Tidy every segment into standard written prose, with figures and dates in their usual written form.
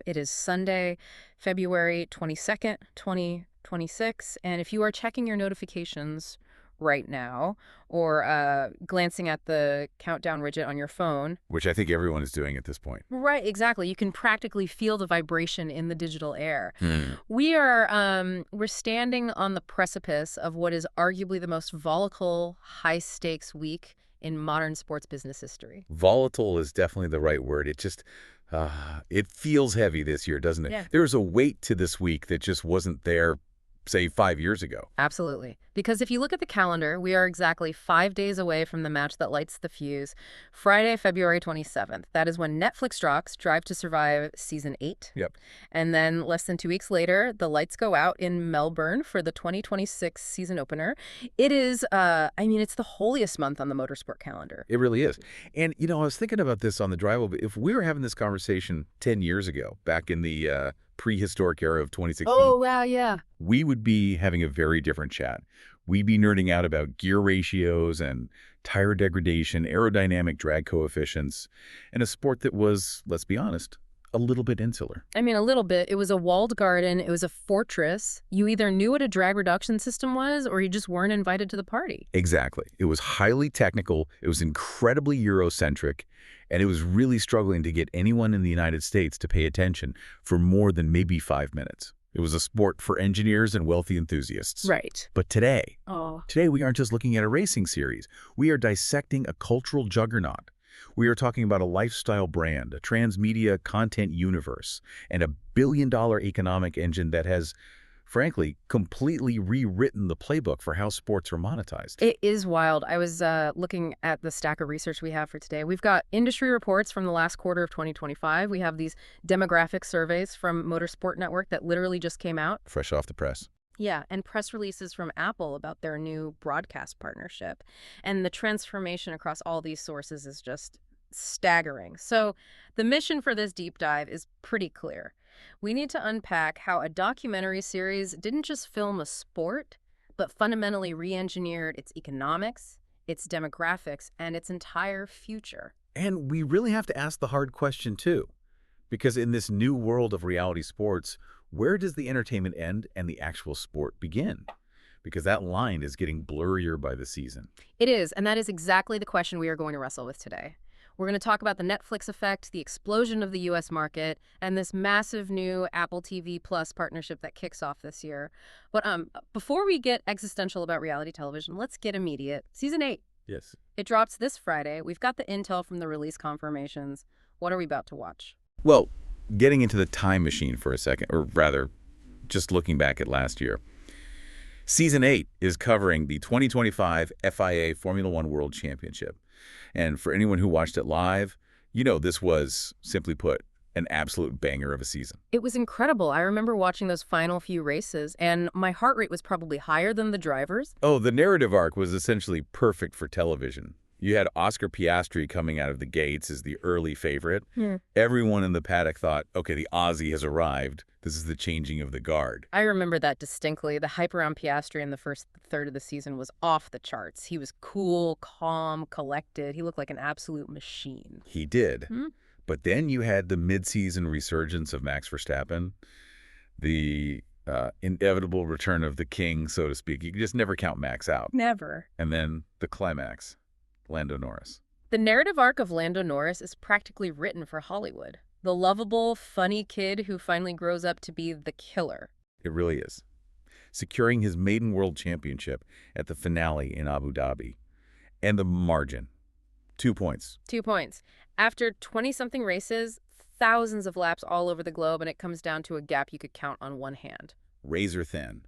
It is Sunday, February 22nd, 2026. And if you are checking your notifications right now or glancing at the countdown widget on your phone. Which I think everyone is doing at this point. Right, exactly. You can practically feel the vibration in the digital air. Hmm. We're standing on the precipice of what is arguably the most volatile, high-stakes week in modern sports business history. Volatile is definitely the right word. It feels heavy this year, doesn't it? Yeah. There's a weight to this week that just wasn't there, say, 5 years ago. Absolutely. Because if you look at the calendar, we are exactly 5 days away from the match that lights the fuse. Friday, February 27th. That is when Netflix drops Drive to Survive Season 8. Yep. And then less than 2 weeks later, the lights go out in Melbourne for the 2026 season opener. It is, it's the holiest month on the motorsport calendar. It really is. And, I was thinking about this on the drive over. If we were having this conversation 10 years ago, back in the prehistoric era of 2016, Oh, wow, yeah. we would be having a very different chat. We'd be nerding out about gear ratios and tire degradation, aerodynamic drag coefficients, and a sport that was, let's be honest, a little bit insular. I mean, a little bit. It was a walled garden. It was a fortress. You either knew what a drag reduction system was or you just weren't invited to the party. Exactly. It was highly technical, it was incredibly Eurocentric, and it was really struggling to get anyone in the United States to pay attention for more than maybe 5 minutes. It was a sport for engineers and wealthy enthusiasts. Right. But today Oh. we aren't just looking at a racing series. We are dissecting a cultural juggernaut. We are talking about a lifestyle brand, a transmedia content universe, and $1 billion economic engine that has, frankly, completely rewritten the playbook for how sports are monetized. It is wild. I was looking at the stack of research we have for today. We've got industry reports from the last quarter of 2025. We have these demographic surveys from Motorsport Network that literally just came out. Fresh off the press. Yeah, and press releases from Apple about their new broadcast partnership. And the transformation across all these sources is just staggering. So the mission for this deep dive is pretty clear. We need to unpack how a documentary series didn't just film a sport, but fundamentally re-engineered its economics, its demographics, and its entire future. And we really have to ask the hard question, too. Because in this new world of reality sports, where does the entertainment end and the actual sport begin? Because that line is getting blurrier by the season. It is, and that is exactly the question we are going to wrestle with today. We're going to talk about the Netflix effect, the explosion of the U.S. market, and this massive new Apple TV Plus partnership that kicks off this year. But before we get existential about reality television, let's get immediate. Season 8. Yes. It drops this Friday. We've got the intel from the release confirmations. What are we about to watch? Well, getting into the time machine for a second, or rather, just looking back at last year. Season 8 is covering the 2025 FIA Formula One World Championship. And for anyone who watched it live, this was, simply put, an absolute banger of a season. It was incredible. I remember watching those final few races, and my heart rate was probably higher than the drivers. Oh, the narrative arc was essentially perfect for television. You had Oscar Piastri coming out of the gates as the early favorite. Yeah. Everyone in the paddock thought, okay, the Aussie has arrived. This is the changing of the guard. I remember that distinctly. The hype around Piastri in the first third of the season was off the charts. He was cool, calm, collected. He looked like an absolute machine. He did. Hmm? But then you had the mid-season resurgence of Max Verstappen, the inevitable return of the king, so to speak. You can just never count Max out. Never. And then the climax, Lando Norris. The narrative arc of Lando Norris is practically written for Hollywood. The lovable, funny kid who finally grows up to be the killer. It really is. Securing his maiden world championship at the finale in Abu Dhabi. And the margin. 2 points. 2 points. After 20-something races, thousands of laps all over the globe, and it comes down to a gap you could count on one hand. Razor thin.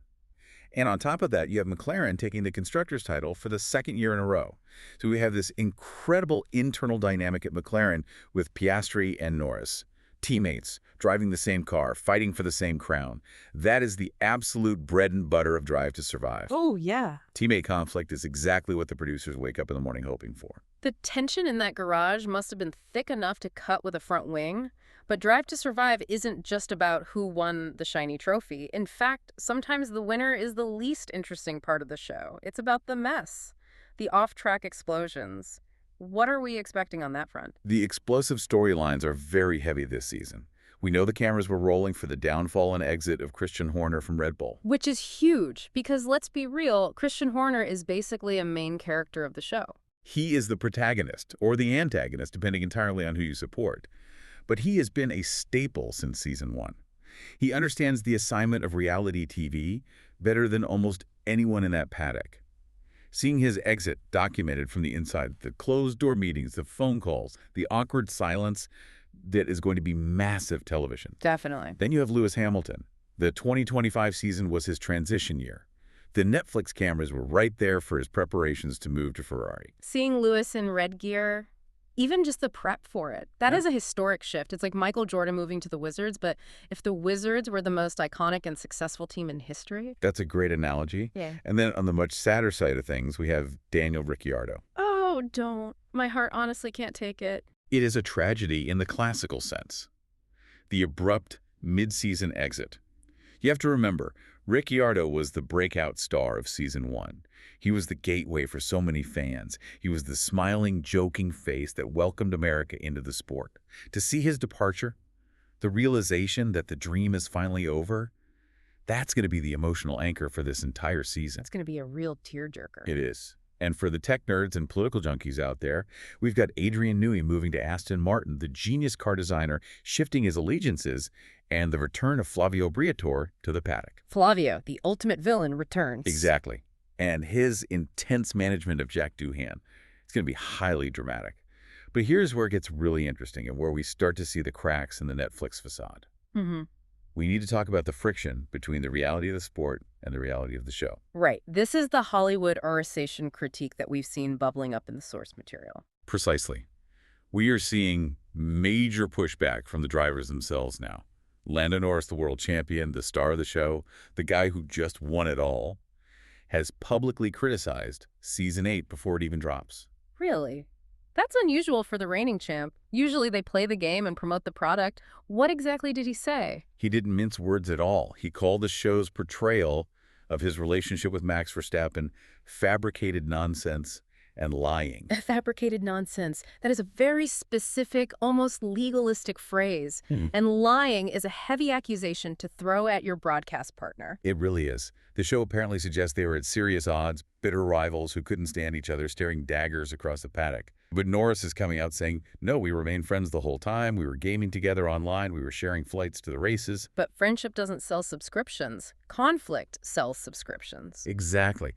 And on top of that, you have McLaren taking the constructor's title for the second year in a row. So we have this incredible internal dynamic at McLaren with Piastri and Norris. Teammates, driving the same car, fighting for the same crown. That is the absolute bread and butter of Drive to Survive. Oh, yeah. Teammate conflict is exactly what the producers wake up in the morning hoping for. The tension in that garage must have been thick enough to cut with a front wing. But Drive to Survive isn't just about who won the shiny trophy. In fact, sometimes the winner is the least interesting part of the show. It's about the mess, the off-track explosions. What are we expecting on that front? The explosive storylines are very heavy this season. We know the cameras were rolling for the downfall and exit of Christian Horner from Red Bull. Which is huge, because let's be real, Christian Horner is basically a main character of the show. He is the protagonist, or the antagonist, depending entirely on who you support. But he has been a staple since season 1. He understands the assignment of reality TV better than almost anyone in that paddock. Seeing his exit documented from the inside, the closed-door meetings, the phone calls, the awkward silence, that is going to be massive television. Definitely. Then you have Lewis Hamilton. The 2025 season was his transition year. The Netflix cameras were right there for his preparations to move to Ferrari. Seeing Lewis in red gear, even just the prep for it, that is a historic shift. It's like Michael Jordan moving to the Wizards, but if the Wizards were the most iconic and successful team in history. That's a great analogy. Yeah. And then on the much sadder side of things, we have Daniel Ricciardo. Oh, don't. My heart honestly can't take it. It is a tragedy in the classical sense. The abrupt mid-season exit. You have to remember, Ricciardo was the breakout star of season 1. He was the gateway for so many fans. He was the smiling, joking face that welcomed America into the sport. To see his departure, the realization that the dream is finally over, that's going to be the emotional anchor for this entire season. It's going to be a real tearjerker. It is. And for the tech nerds and political junkies out there, we've got Adrian Newey moving to Aston Martin, the genius car designer shifting his allegiances, and the return of Flavio Briatore to the paddock. Flavio, the ultimate villain, returns. Exactly. And his intense management of Jack Doohan. It's going to be highly dramatic. But here's where it gets really interesting and where we start to see the cracks in the Netflix facade. Mm-hmm. We need to talk about the friction between the reality of the sport and the reality of the show. Right. This is the Hollywood Orisation critique that we've seen bubbling up in the source material. Precisely. We are seeing major pushback from the drivers themselves now. Lando Norris, the world champion, the star of the show, the guy who just won it all, has publicly criticized Season 8 before it even drops. Really? That's unusual for the reigning champ. Usually they play the game and promote the product. What exactly did he say? He didn't mince words at all. He called the show's portrayal of his relationship with Max Verstappen fabricated nonsense and lying. Fabricated nonsense. That is a very specific, almost legalistic phrase. And lying is a heavy accusation to throw at your broadcast partner. It really is. The show apparently suggests they were at serious odds, bitter rivals who couldn't stand each other, staring daggers across the paddock. But Norris is coming out saying, no, we remained friends the whole time. We were gaming together online. We were sharing flights to the races. But friendship doesn't sell subscriptions. Conflict sells subscriptions. Exactly.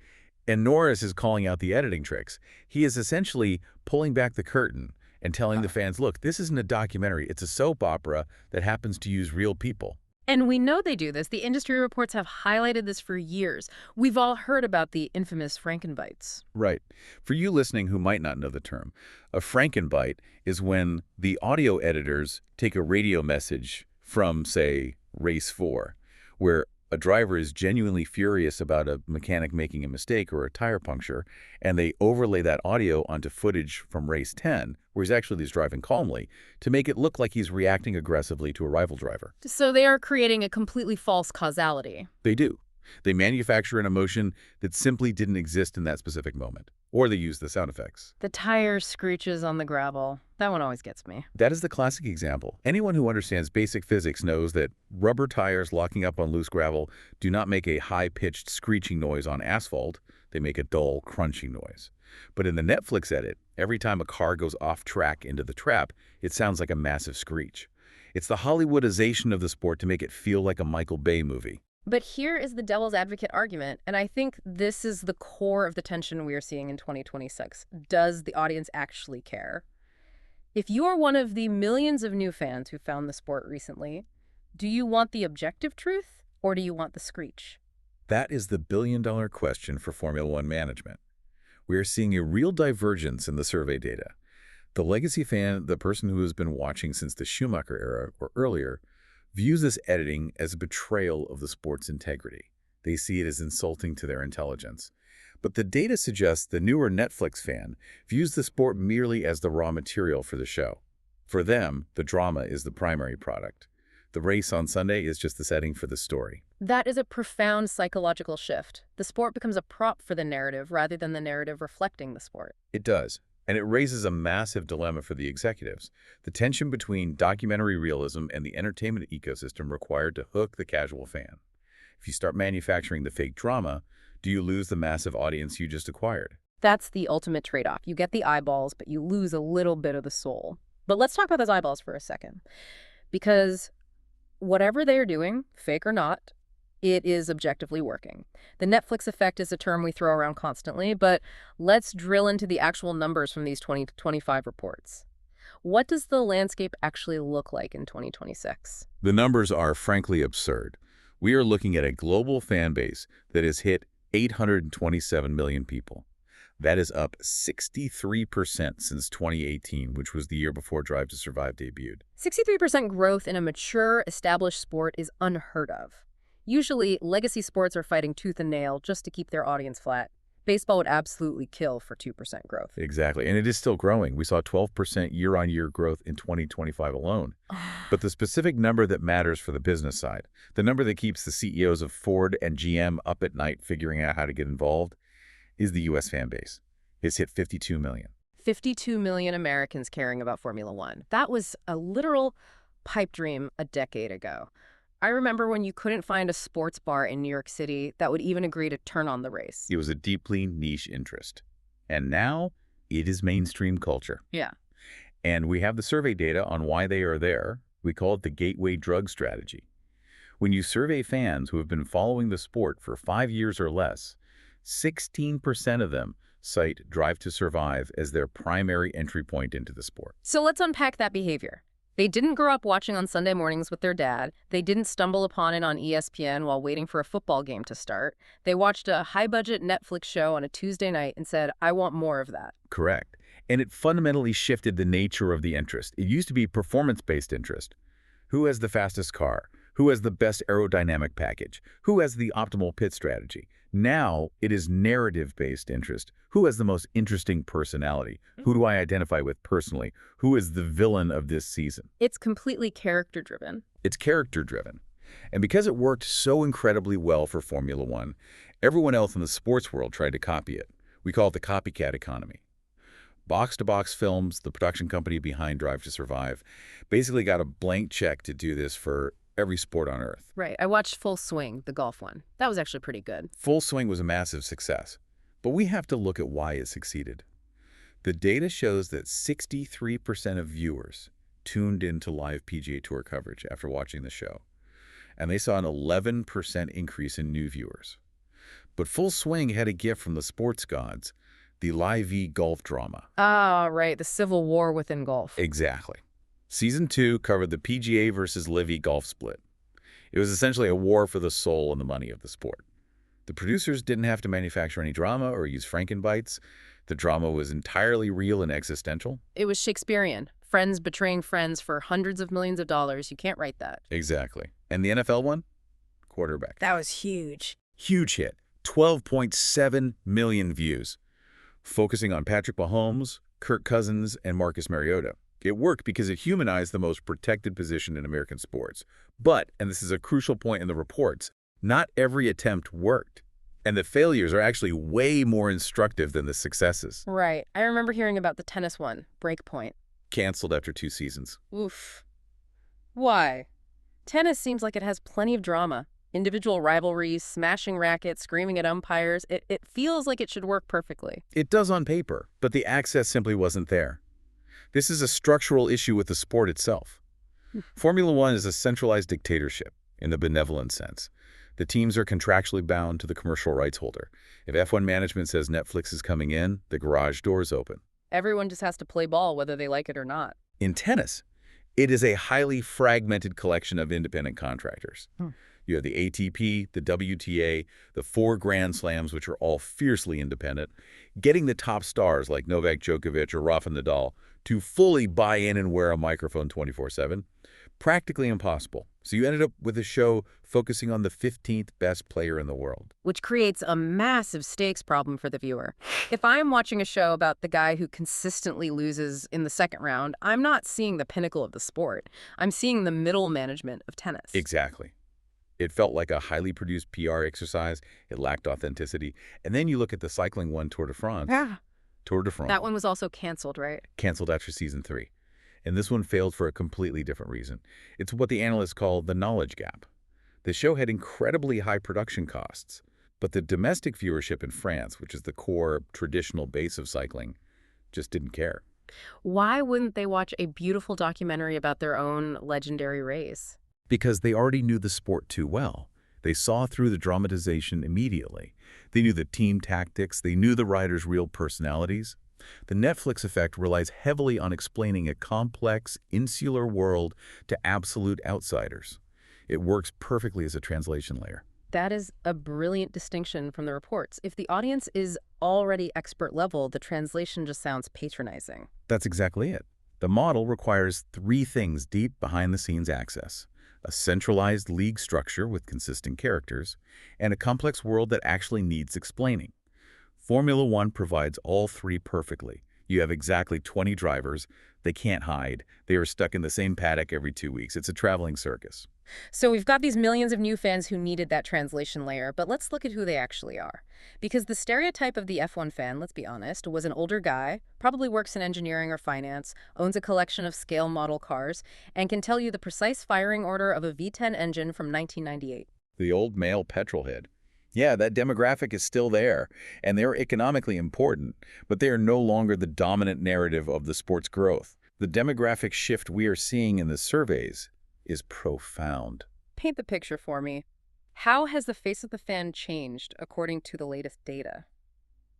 And Norris is calling out the editing tricks. He is essentially pulling back the curtain and telling the fans, look, this isn't a documentary. It's a soap opera that happens to use real people. And we know they do this. The industry reports have highlighted this for years. We've all heard about the infamous Frankenbites. Right. For you listening who might not know the term, a Frankenbite is when the audio editors take a radio message from, say, Race 4, where a driver is genuinely furious about a mechanic making a mistake or a tire puncture, and they overlay that audio onto footage from Race 10, where he's actually driving calmly, to make it look like he's reacting aggressively to a rival driver. So they are creating a completely false causality. They do. They manufacture an emotion that simply didn't exist in that specific moment. Or they use the sound effects. The tire screeches on the gravel. That one always gets me. That is the classic example. Anyone who understands basic physics knows that rubber tires locking up on loose gravel do not make a high-pitched screeching noise on asphalt. They make a dull, crunching noise. But in the Netflix edit, every time a car goes off track into the trap, it sounds like a massive screech. It's the Hollywoodization of the sport to make it feel like a Michael Bay movie. But here is the devil's advocate argument, and I think this is the core of the tension we are seeing in 2026. Does the audience actually care? If you are one of the millions of new fans who found the sport recently, do you want the objective truth, or do you want the screech? That is the billion-dollar question for Formula One management. We are seeing a real divergence in the survey data. The legacy fan, the person who has been watching since the Schumacher era or earlier, views this editing as a betrayal of the sport's integrity. They see it as insulting to their intelligence. But the data suggests the newer Netflix fan views the sport merely as the raw material for the show. For them, the drama is the primary product. The race on Sunday is just the setting for the story. That is a profound psychological shift. The sport becomes a prop for the narrative rather than the narrative reflecting the sport. It does. And it raises a massive dilemma for the executives. The tension between documentary realism and the entertainment ecosystem required to hook the casual fan. If you start manufacturing the fake drama, do you lose the massive audience you just acquired? That's the ultimate trade-off. You get the eyeballs, but you lose a little bit of the soul. But let's talk about those eyeballs for a second. Because whatever they're doing, fake or not, it is objectively working. The Netflix effect is a term we throw around constantly, but let's drill into the actual numbers from these 2025 reports. What does the landscape actually look like in 2026? The numbers are frankly absurd. We are looking at a global fan base that has hit 827 million people. That is up 63% since 2018, which was the year before Drive to Survive debuted. 63% growth in a mature, established sport is unheard of. Usually, legacy sports are fighting tooth and nail just to keep their audience flat. Baseball would absolutely kill for 2% growth. Exactly, and it is still growing. We saw 12% year-on-year growth in 2025 alone. But the specific number that matters for the business side, the number that keeps the CEOs of Ford and GM up at night figuring out how to get involved, is the U.S. fan base. It's hit 52 million. 52 million Americans caring about Formula One. That was a literal pipe dream a decade ago. I remember when you couldn't find a sports bar in New York City that would even agree to turn on the race. It was a deeply niche interest. And now, it is mainstream culture. Yeah. And we have the survey data on why they are there. We call it the gateway drug strategy. When you survey fans who have been following the sport for 5 years or less, 16% of them cite Drive to Survive as their primary entry point into the sport. So let's unpack that behavior. They didn't grow up watching on Sunday mornings with their dad. They didn't stumble upon it on ESPN while waiting for a football game to start. They watched a high-budget Netflix show on a Tuesday night and said, I want more of that. Correct. And it fundamentally shifted the nature of the interest. It used to be performance-based interest. Who has the fastest car? Who has the best aerodynamic package? Who has the optimal pit strategy? Now, it is narrative-based interest. Who has the most interesting personality? Who do I identify with personally? Who is the villain of this season? It's completely character-driven. It's character-driven. And because it worked so incredibly well for Formula One, everyone else in the sports world tried to copy it. We call it the copycat economy. Box-to-Box Films, the production company behind Drive to Survive, basically got a blank check to do this for every sport on Earth. Right. I watched Full Swing, the golf one. That was actually pretty good. Full Swing was a massive success. But we have to look at why it succeeded. The data shows that 63% of viewers tuned into live PGA Tour coverage after watching the show. And they saw an 11% increase in new viewers. But Full Swing had a gift from the sports gods, the Live golf drama. Ah, right. The civil war within golf. Exactly. Season 2 covered the PGA versus Live golf split. It was essentially a war for the soul and the money of the sport. The producers didn't have to manufacture any drama or use Frankenbites. The drama was entirely real and existential. It was Shakespearean. Friends betraying friends for hundreds of millions of dollars. You can't write that. Exactly. And the NFL one? Quarterback. That was huge. Huge hit. 12.7 million views. Focusing on Patrick Mahomes, Kirk Cousins, and Marcus Mariota. It worked because it humanized the most protected position in American sports. But, and this is a crucial point in the reports, not every attempt worked. And the failures are actually way more instructive than the successes. Right. I remember hearing about the tennis one, Breakpoint. Canceled after 2 seasons. Oof. Why? Tennis seems like it has plenty of drama. Individual rivalries, smashing rackets, screaming at umpires. It feels like it should work perfectly. It does on paper, but the access simply wasn't there. This is a structural issue with the sport itself. Formula One is a centralized dictatorship in the benevolent sense. The teams are contractually bound to the commercial rights holder. If F1 management says Netflix is coming in, the garage doors open. Everyone just has to play ball whether they like it or not. In tennis, it is a highly fragmented collection of independent contractors. You have the ATP, the WTA, the 4 Grand Slams, which are all fiercely independent. Getting the top stars like Novak Djokovic or Rafa Nadal to fully buy in and wear a microphone 24/7, practically impossible. So you ended up with a show focusing on the 15th best player in the world. Which creates a massive stakes problem for the viewer. If I am watching a show about the guy who consistently loses in the second round, I'm not seeing the pinnacle of the sport. I'm seeing the middle management of tennis. Exactly. It felt like a highly produced PR exercise. It lacked authenticity. And then you look at the cycling one, Tour de France. Yeah. Tour de That France, one was also canceled, right? canceled after season 3. And this one failed for a completely different reason. It's what the analysts call the knowledge gap. The show had incredibly high production costs, but the domestic viewership in France, which is the core traditional base of cycling, just didn't care. Why wouldn't they watch a beautiful documentary about their own legendary race? Because they already knew the sport too well. They saw through the dramatization immediately. They knew the team tactics, they knew the riders' real personalities. The Netflix effect relies heavily on explaining a complex, insular world to absolute outsiders. It works perfectly as a translation layer. That is a brilliant distinction from the reports. If the audience is already expert level, the translation just sounds patronizing. That's exactly it. The model requires 3 things: deep behind-the-scenes access, a centralized league structure with consistent characters, and a complex world that actually needs explaining. Formula One provides all 3 perfectly. You have exactly 20 drivers. They can't hide. They are stuck in the same paddock every 2 weeks. It's a traveling circus. So we've got these millions of new fans who needed that translation layer, but let's look at who they actually are. Because the stereotype of the F1 fan, let's be honest, was an older guy, probably works in engineering or finance, owns a collection of scale model cars, and can tell you the precise firing order of a V10 engine from 1998. The old male petrolhead. Yeah, that demographic is still there, and they're economically important, but they are no longer the dominant narrative of the sport's growth. The demographic shift we are seeing in the surveys is profound. Paint the picture for me. How has the face of the fan changed according to the latest data?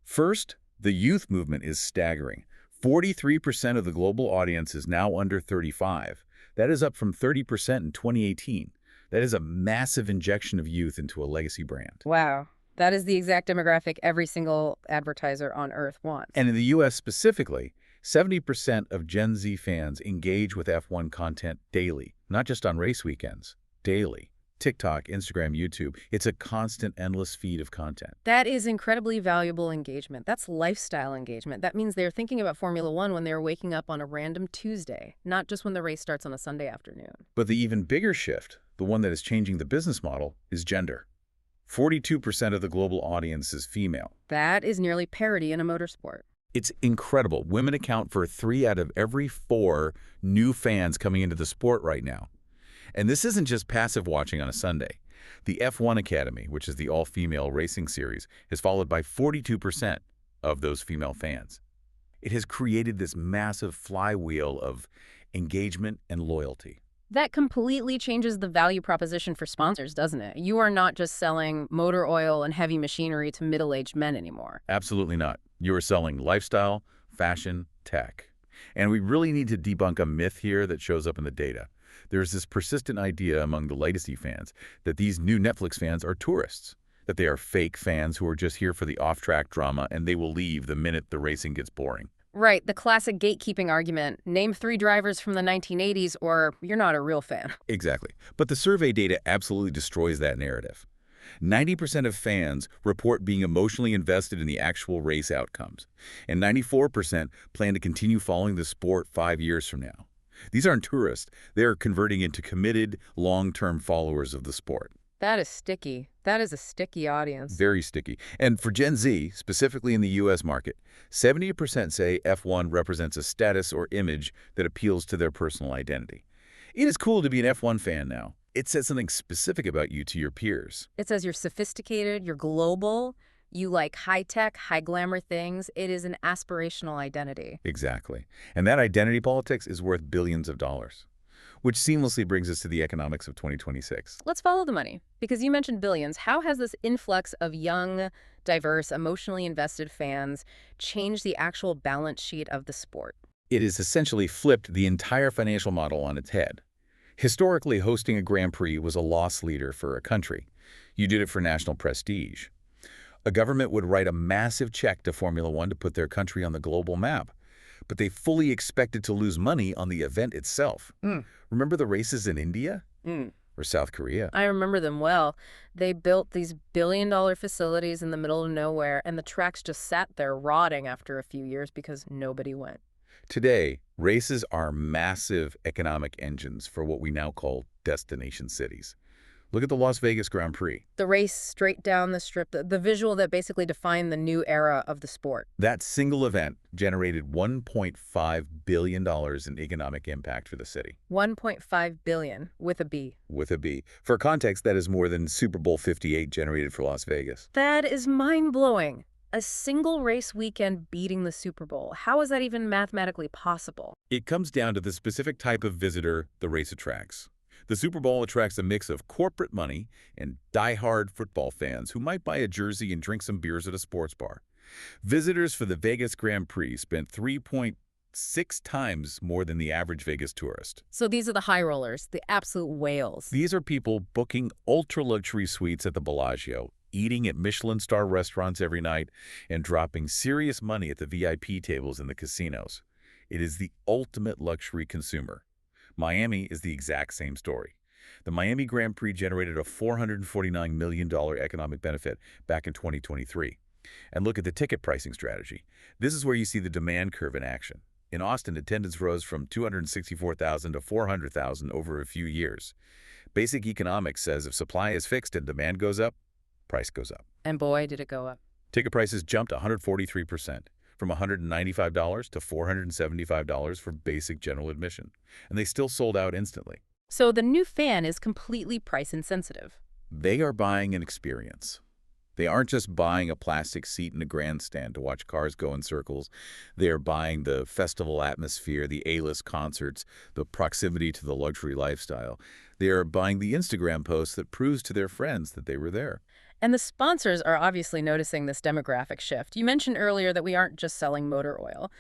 First, the youth movement is staggering. 43% of the global audience is now under 35. That is up from 30% in 2018. That is a massive injection of youth into a legacy brand. Wow, that is the exact demographic every single advertiser on Earth wants. And in the US specifically, 70% of Gen Z fans engage with F1 content daily, not just on race weekends, daily. TikTok, Instagram, YouTube, it's a constant, endless feed of content. That is incredibly valuable engagement. That's lifestyle engagement. That means they're thinking about Formula One when they're waking up on a random Tuesday, not just when the race starts on a Sunday afternoon. But the even bigger shift, the one that is changing the business model, is gender. 42% of the global audience is female. That is nearly parity in a motorsport. It's incredible. Women account for 3 out of every 4 new fans coming into the sport right now. And this isn't just passive watching on a Sunday. The F1 Academy, which is the all-female racing series, is followed by 42% of those female fans. It has created this massive flywheel of engagement and loyalty. That completely changes the value proposition for sponsors, doesn't it? You are not just selling motor oil and heavy machinery to middle-aged men anymore. Absolutely not. You are selling lifestyle, fashion, tech. And we really need to debunk a myth here that shows up in the data. There's this persistent idea among the legacy fans that these new Netflix fans are tourists, that they are fake fans who are just here for the off-track drama and they will leave the minute the racing gets boring. Right, the classic gatekeeping argument. Name 3 drivers from the 1980s or you're not a real fan. Exactly. But the survey data absolutely destroys that narrative. 90% of fans report being emotionally invested in the actual race outcomes, and 94% plan to continue following the sport 5 years from now. These aren't tourists. They're converting into committed, long-term followers of the sport. That is sticky. That is a sticky audience. Very sticky. And for Gen Z, specifically in the U.S. market, 70% say F1 represents a status or image that appeals to their personal identity. It is cool to be an F1 fan now. It says something specific about you to your peers. It says you're sophisticated, you're global, you like high-tech, high-glamour things. It is an aspirational identity. Exactly. And that identity politics is worth billions of dollars. Which seamlessly brings us to the economics of 2026. Let's follow the money. Because you mentioned billions, how has this influx of young, diverse, emotionally invested fans changed the actual balance sheet of the sport? It has essentially flipped the entire financial model on its head. Historically, hosting a Grand Prix was a loss leader for a country. You did it for national prestige. A government would write a massive check to Formula One to put their country on the global map, but they fully expected to lose money on the event itself. Remember the races in India or South Korea? I remember them well. They built these billion-dollar facilities in the middle of nowhere, and the tracks just sat there rotting after a few years because nobody went. Today, races are massive economic engines for what we now call destination cities. Look at the Las Vegas Grand Prix. The race straight down the strip, the visual that basically defined the new era of the sport. That single event generated $1.5 billion in economic impact for the city. 1.5 billion with a B. With a B. For context, that is more than Super Bowl 58 generated for Las Vegas. That is mind-blowing. A single race weekend beating the Super Bowl. How is that even mathematically possible? It comes down to the specific type of visitor the race attracts. The Super Bowl attracts a mix of corporate money and die-hard football fans who might buy a jersey and drink some beers at a sports bar. Visitors for the Vegas Grand Prix spent 3.6 times more than the average Vegas tourist. So these are the high rollers, the absolute whales. These are people booking ultra-luxury suites at the Bellagio, eating at Michelin-star restaurants every night, and dropping serious money at the VIP tables in the casinos. It is the ultimate luxury consumer. Miami is the exact same story. The Miami Grand Prix generated a $449 million economic benefit back in 2023. And look at the ticket pricing strategy. This is where you see the demand curve in action. In Austin, attendance rose from 264,000 to 400,000 over a few years. Basic economics says if supply is fixed and demand goes up, price goes up. And boy, did it go up. Ticket prices jumped 143%. From $195 to $475 for basic general admission, and they still sold out instantly. So the new fan is completely price insensitive. They are buying an experience. They aren't just buying a plastic seat in a grandstand to watch cars go in circles. They are buying the festival atmosphere, the A-list concerts, the proximity to the luxury lifestyle. They are buying the Instagram post that proves to their friends that they were there. And the sponsors are obviously noticing this demographic shift. You mentioned earlier that we aren't just selling motor oil.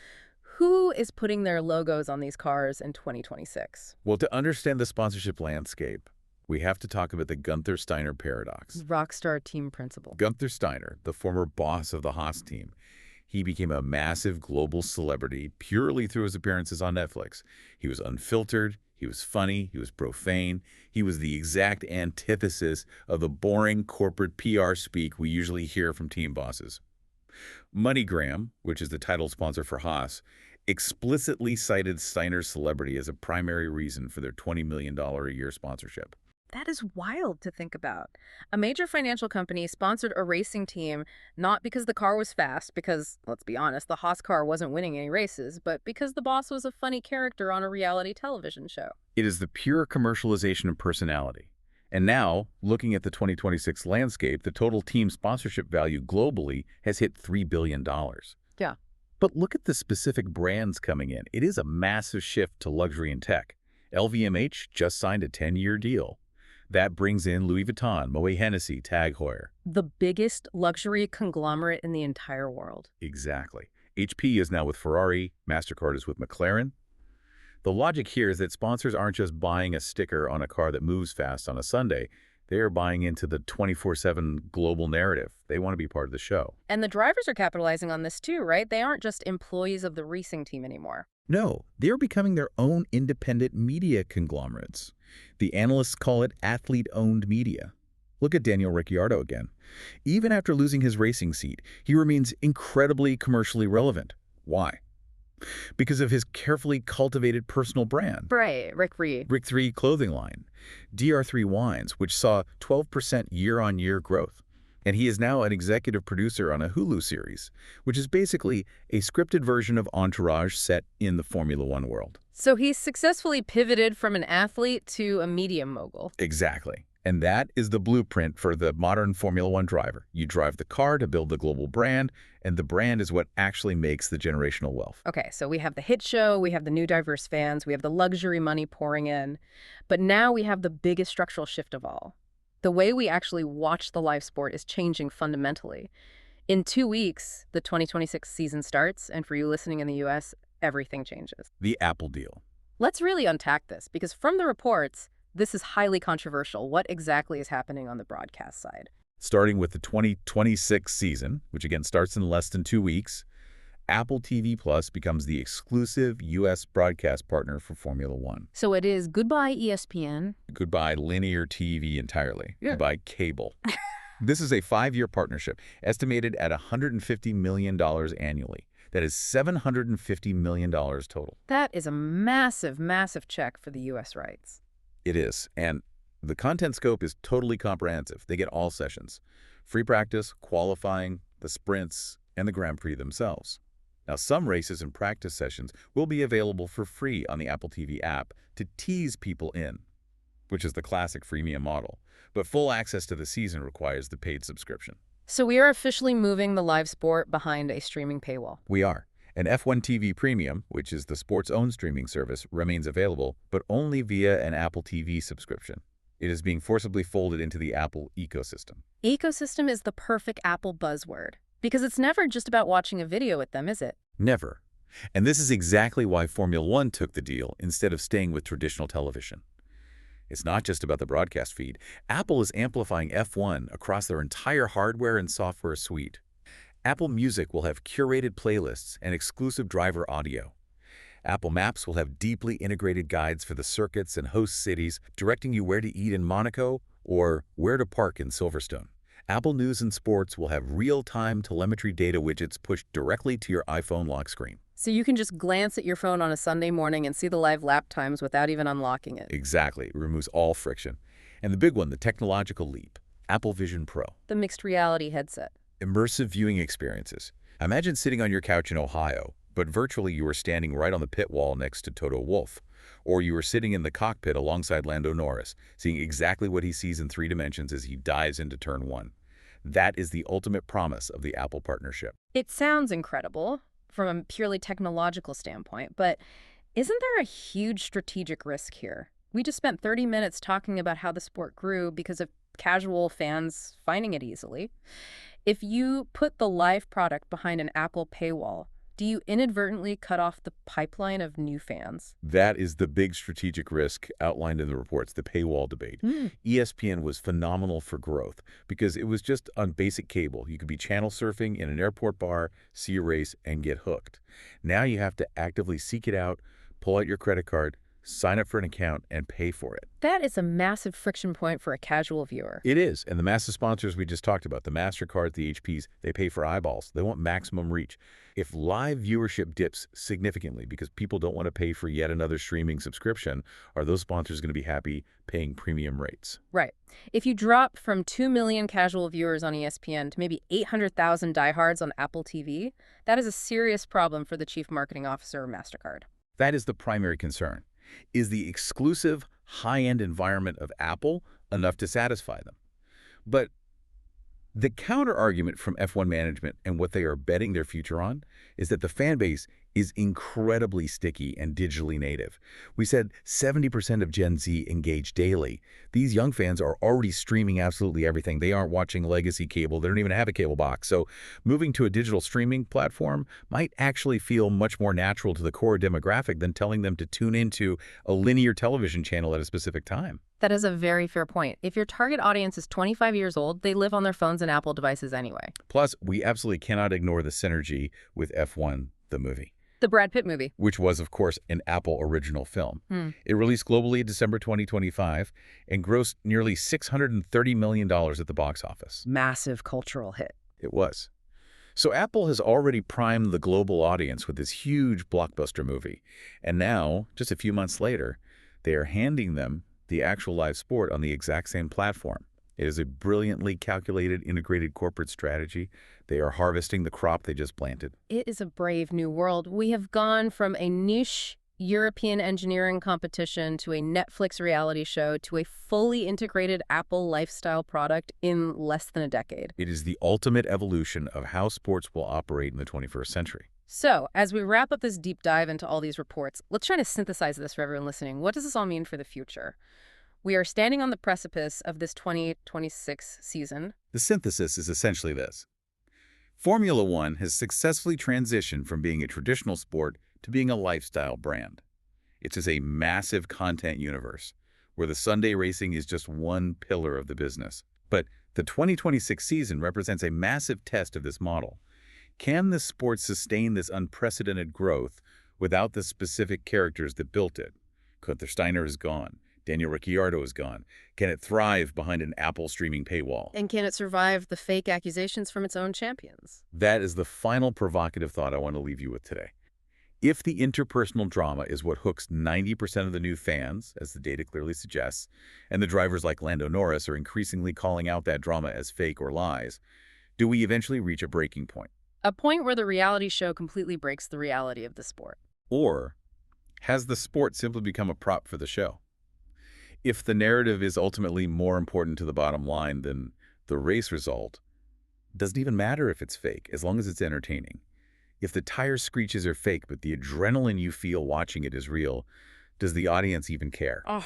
Who is putting their logos on these cars in 2026? Well, to understand the sponsorship landscape, we have to talk about the Gunther Steiner paradox. Rockstar team principal. Gunther Steiner, the former boss of the Haas team, he became a massive global celebrity purely through his appearances on Netflix. He was unfiltered. He was funny, he was profane, he was the exact antithesis of the boring corporate PR speak we usually hear from team bosses. MoneyGram, which is the title sponsor for Haas, explicitly cited Steiner's celebrity as a primary reason for their $20 million a year sponsorship. That is wild to think about. A major financial company sponsored a racing team not because the car was fast, because, let's be honest, the Haas car wasn't winning any races, but because the boss was a funny character on a reality television show. It is the pure commercialization of personality. And now, looking at the 2026 landscape, the total team sponsorship value globally has hit $3 billion. Yeah. But look at the specific brands coming in. It is a massive shift to luxury and tech. LVMH just signed a 10-year deal. That brings in Louis Vuitton, Moet Hennessy, Tag Heuer. The biggest luxury conglomerate in the entire world. Exactly. HP is now with Ferrari, MasterCard is with McLaren. The logic here is that sponsors aren't just buying a sticker on a car that moves fast on a Sunday. They are buying into the 24/7 global narrative. They want to be part of the show. And the drivers are capitalizing on this too, right? They aren't just employees of the racing team anymore. No, they're becoming their own independent media conglomerates. The analysts call it athlete-owned media. Look at Daniel Ricciardo again. Even after losing his racing seat, he remains incredibly commercially relevant. Why? Because of his carefully cultivated personal brand. Right, Rick Reed. Rick 3 clothing line, DR3 Wines, which saw 12% year-on-year growth. And he is now an executive producer on a Hulu series, which is basically a scripted version of Entourage set in the Formula One world. So he's successfully pivoted from an athlete to a media mogul. Exactly. And that is the blueprint for the modern Formula One driver. You drive the car to build the global brand, and the brand is what actually makes the generational wealth. Okay, so we have the hit show, we have the new diverse fans, we have the luxury money pouring in. But now we have the biggest structural shift of all. The way we actually watch the live sport is changing fundamentally. In 2 weeks, the 2026 season starts, and for you listening in the US, everything changes. The Apple deal. Let's really unpack this, because from the reports, this is highly controversial. What exactly is happening on the broadcast side? Starting with the 2026 season, which again starts in less than 2 weeks, Apple TV Plus becomes the exclusive U.S. broadcast partner for Formula One. So it is goodbye ESPN. Goodbye linear TV entirely. Yeah. Goodbye cable. This is a 5-year partnership estimated at $150 million annually. That is $750 million total. That is a massive, massive check for the U.S. rights. It is. And The content scope is totally comprehensive. They get all sessions. Free practice, qualifying, the sprints, and the Grand Prix themselves. Now, some races and practice sessions will be available for free on the Apple TV app to tease people in, which is the classic freemium model. But full access to the season requires the paid subscription. So we are officially moving the live sport behind a streaming paywall. We are. And F1 TV Premium, which is the sport's own streaming service, remains available, but only via an Apple TV subscription. It is being forcibly folded into the Apple ecosystem. Ecosystem is the perfect Apple buzzword, because it's never just about watching a video with them, is it? Never. And this is exactly why Formula One took the deal instead of staying with traditional television. It's not just about the broadcast feed. Apple is amplifying F1 across their entire hardware and software suite. Apple Music will have curated playlists and exclusive driver audio. Apple Maps will have deeply integrated guides for the circuits and host cities, directing you where to eat in Monaco or where to park in Silverstone. Apple News and Sports will have real-time telemetry data widgets pushed directly to your iPhone lock screen. So you can just glance at your phone on a Sunday morning and see the live lap times without even unlocking it. Exactly. It removes all friction. And the big one, the technological leap, Apple Vision Pro. The mixed reality headset. Immersive viewing experiences. Imagine sitting on your couch in Ohio, but virtually you are standing right on the pit wall next to Toto Wolff. Or you are sitting in the cockpit alongside Lando Norris, seeing exactly what he sees in 3 dimensions as he dives into turn 1. That is the ultimate promise of the Apple partnership. It sounds incredible from a purely technological standpoint, but isn't there a huge strategic risk here? We just spent 30 minutes talking about how the sport grew because of casual fans finding it easily. If you put the live product behind an Apple paywall, do you inadvertently cut off the pipeline of new fans? That is the big strategic risk outlined in the reports, the paywall debate. ESPN was phenomenal for growth because it was just on basic cable. You could be channel surfing in an airport bar, see a race, and get hooked. Now you have to actively seek it out, pull out your credit card, sign up for an account, and pay for it. That is a massive friction point for a casual viewer. It is, and the massive sponsors we just talked about, the MasterCard, the HPs, they pay for eyeballs. They want maximum reach. If live viewership dips significantly because people don't want to pay for yet another streaming subscription, are those sponsors going to be happy paying premium rates? Right. If you drop from 2 million casual viewers on ESPN to maybe 800,000 diehards on Apple TV, that is a serious problem for the chief marketing officer of MasterCard. That is the primary concern. Is the exclusive, high-end environment of Apple enough to satisfy them? But the counter-argument from F1 management and what they are betting their future on is that the fan base is incredibly sticky and digitally native. We said 70% of Gen Z engage daily. These young fans are already streaming absolutely everything. They aren't watching legacy cable. They don't even have a cable box. So moving to a digital streaming platform might actually feel much more natural to the core demographic than telling them to tune into a linear television channel at a specific time. That is a very fair point. If your target audience is 25 years old, they live on their phones and Apple devices anyway. Plus, we absolutely cannot ignore the synergy with F1, the movie. The Brad Pitt movie. Which was, of course, an Apple original film. It released globally in December 2025 and grossed nearly $630 million at the box office. Massive cultural hit. It was. So Apple has already primed the global audience with this huge blockbuster movie. And now, just a few months later, they are handing them the actual live sport on the exact same platform. It is a brilliantly calculated, integrated corporate strategy. They are harvesting the crop they just planted. It is a brave new world. We have gone from a niche European engineering competition to a Netflix reality show to a fully integrated Apple lifestyle product in less than a decade. It is the ultimate evolution of how sports will operate in the 21st century. So, as we wrap up this deep dive into all these reports, let's try to synthesize this for everyone listening. What does this all mean for the future? We are standing on the precipice of this 2026 season. The synthesis is essentially this. Formula One has successfully transitioned from being a traditional sport to being a lifestyle brand. It is a massive content universe where the Sunday racing is just one pillar of the business. But the 2026 season represents a massive test of this model. Can the sport sustain this unprecedented growth without the specific characters that built it? Gunther Steiner is gone. Daniel Ricciardo is gone. Can it thrive behind an Apple streaming paywall? And can it survive the fake accusations from its own champions? That is the final provocative thought I want to leave you with today. If the interpersonal drama is what hooks 90% of the new fans, as the data clearly suggests, and the drivers like Lando Norris are increasingly calling out that drama as fake or lies, do we eventually reach a breaking point? A point where the reality show completely breaks the reality of the sport. Or has the sport simply become a prop for the show? If the narrative is ultimately more important to the bottom line than the race result, doesn't even matter if it's fake, as long as it's entertaining. If the tire screeches are fake, but the adrenaline you feel watching it is real, does the audience even care? Oh,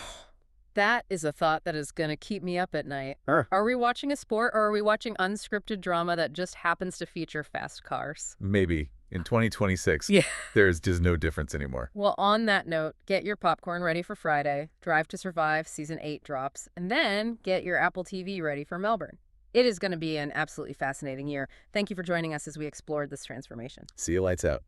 that is a thought that is going to keep me up at night. Sure. Are we watching a sport or are we watching unscripted drama that just happens to feature fast cars? Maybe. In 2026, Yeah. there's just no difference anymore. Well, on that note, get your popcorn ready for Friday. Drive to Survive Season 8 drops. And then get your Apple TV ready for Melbourne. It is going to be an absolutely fascinating year. Thank you for joining us as we explored this transformation. See you lights out.